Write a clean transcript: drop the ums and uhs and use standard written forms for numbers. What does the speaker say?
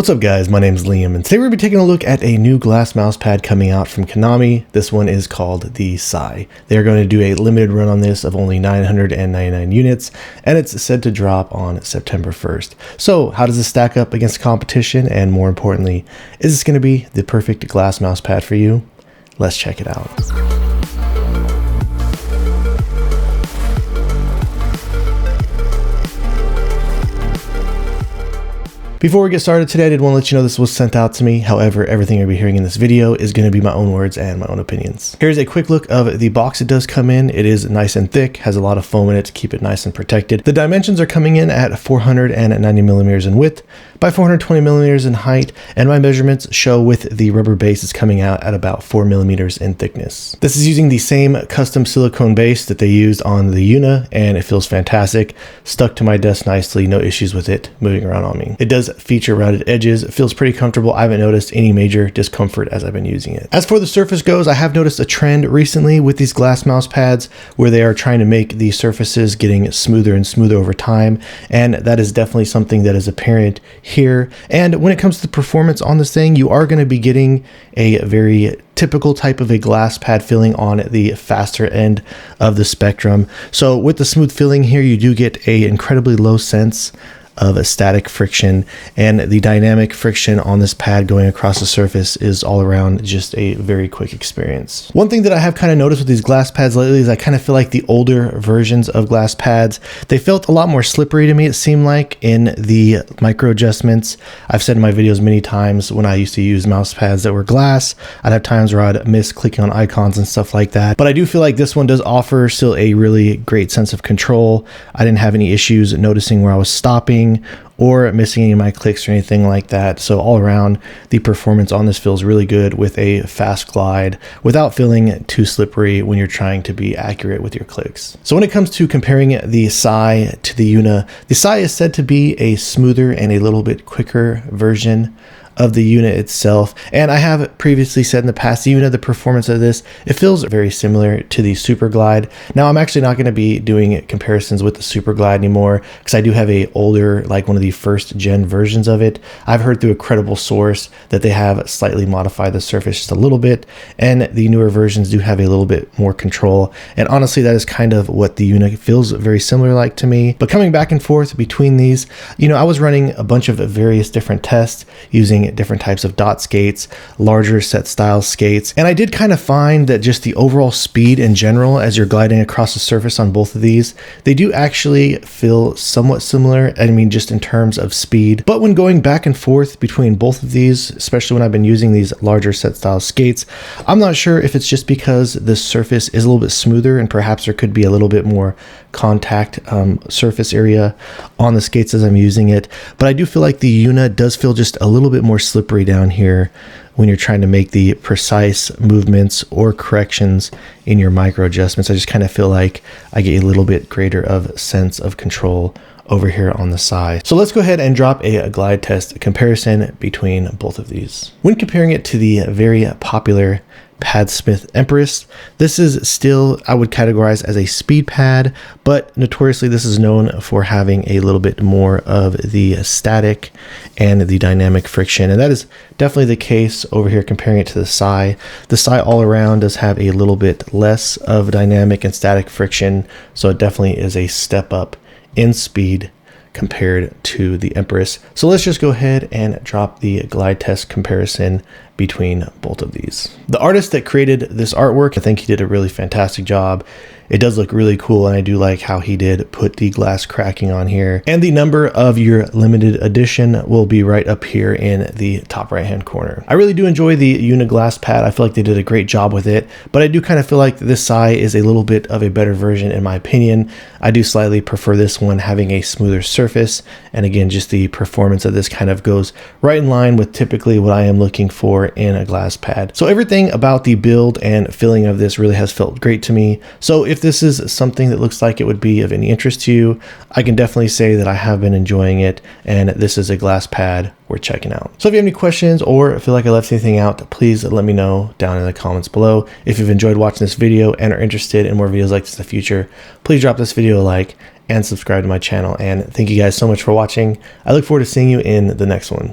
What's up guys, my name is Liam and today we're going to be taking a look at a new glass mouse pad coming out from Kanami. This one is called the Sai. They're going to do a limited run on this of only 999 units and it's said to drop on September 1st. So how does this stack up against competition, and more importantly, is this going to be the perfect glass mouse pad for you? Let's check it out. Before we get started today, I did want to let you know this was sent out to me. However, everything you'll be hearing in this video is going to be my own words and my own opinions. Here's a quick look of the box it does come in. It is nice and thick, has a lot of foam in it to keep it nice and protected. The dimensions are coming in at 490 millimeters in width by 420 millimeters in height, and my measurements show with the rubber base is coming out at about 4 millimeters in thickness. This is using the same custom silicone base that they used on the Yuna, and it feels fantastic. Stuck to my desk nicely, no issues with it moving around on me. It does feature rounded edges. It feels pretty comfortable. I haven't noticed any major discomfort as I've been using it. As for the surface goes, I have noticed a trend recently with these glass mouse pads where they are trying to make the surfaces getting smoother and smoother over time, and that is definitely something that is apparent here. And when it comes to the performance on this thing, you are going to be getting a very typical type of a glass pad feeling on the faster end of the spectrum. So with the smooth feeling here, you do get a incredibly low sense of a static friction, and the dynamic friction on this pad going across the surface is all around just a very quick experience. One thing that I have kind of noticed with these glass pads lately is I kind of feel like the older versions of glass pads, they felt a lot more slippery to me, it seemed like, in the micro adjustments. I've said in my videos many times when I used to use mouse pads that were glass, I'd have times where I'd miss clicking on icons and stuff like that. But I do feel like this one does offer still a really great sense of control. I didn't have any issues noticing where I was stopping or missing any of my clicks or anything like that. So all around, the performance on this feels really good with a fast glide without feeling too slippery when you're trying to be accurate with your clicks. So when it comes to comparing the Sai to the Yuna, the Sai is said to be a smoother and a little bit quicker version of the Yuna itself. And I have previously said in the past, the Yuna, the performance of this, it feels very similar to the Super Glide. Now I'm actually not going to be doing comparisons with the Super Glide anymore because I do have a older, like one of the first gen versions of it. I've heard through a credible source that they have slightly modified the surface just a little bit, and the newer versions do have a little bit more control. And honestly, that is kind of what the Yuna feels very similar like to me. But coming back and forth between these, you know, I was running a bunch of various different tests using different types of dot skates, larger set style skates, and I did kind of find that just the overall speed in general as you're gliding across the surface on both of these, they do actually feel somewhat similar. I mean, just in terms of speed. But when going back and forth between both of these, especially when I've been using these larger set style skates, I'm not sure if it's just because the surface is a little bit smoother and perhaps there could be a little bit more contact surface area on the skates as I'm using it. But I do feel like the Yuna does feel just a little bit more slippery down here when you're trying to make the precise movements or corrections in your micro adjustments. I just kind of feel like I get a little bit greater of sense of control over here on the Sai. So let's go ahead and drop a glide test comparison between both of these. When comparing it to the very popular Padsmith Empress, this is still, I would categorize as a speed pad, but notoriously this is known for having a little bit more of the static and the dynamic friction, and that is definitely the case over here comparing it to the Sai. The Sai all around does have a little bit less of dynamic and static friction, so it definitely is a step up in speed compared to the Empress. So let's just go ahead and drop the glide test comparison between both of these. The artist that created this artwork, I think he did a really fantastic job. It does look really cool, and I do like how he did put the glass cracking on here. And the number of your limited edition will be right up here in the top right hand corner. I really do enjoy the Yuna glass pad. I feel like they did a great job with it, but I do kind of feel like this Sai is a little bit of a better version in my opinion. I do slightly prefer this one having a smoother surface, and again, just the performance of this kind of goes right in line with typically what I am looking for in a glass pad. So everything about the build and feeling of this really has felt great to me. So if this is something that looks like it would be of any interest to you, I can definitely say that I have been enjoying it, and this is a glass pad worth checking out. So if you have any questions or feel like I left anything out, please let me know down in the comments below. If you've enjoyed watching this video and are interested in more videos like this in the future, please drop this video a like and subscribe to my channel. And thank you guys so much for watching. I look forward to seeing you in the next one.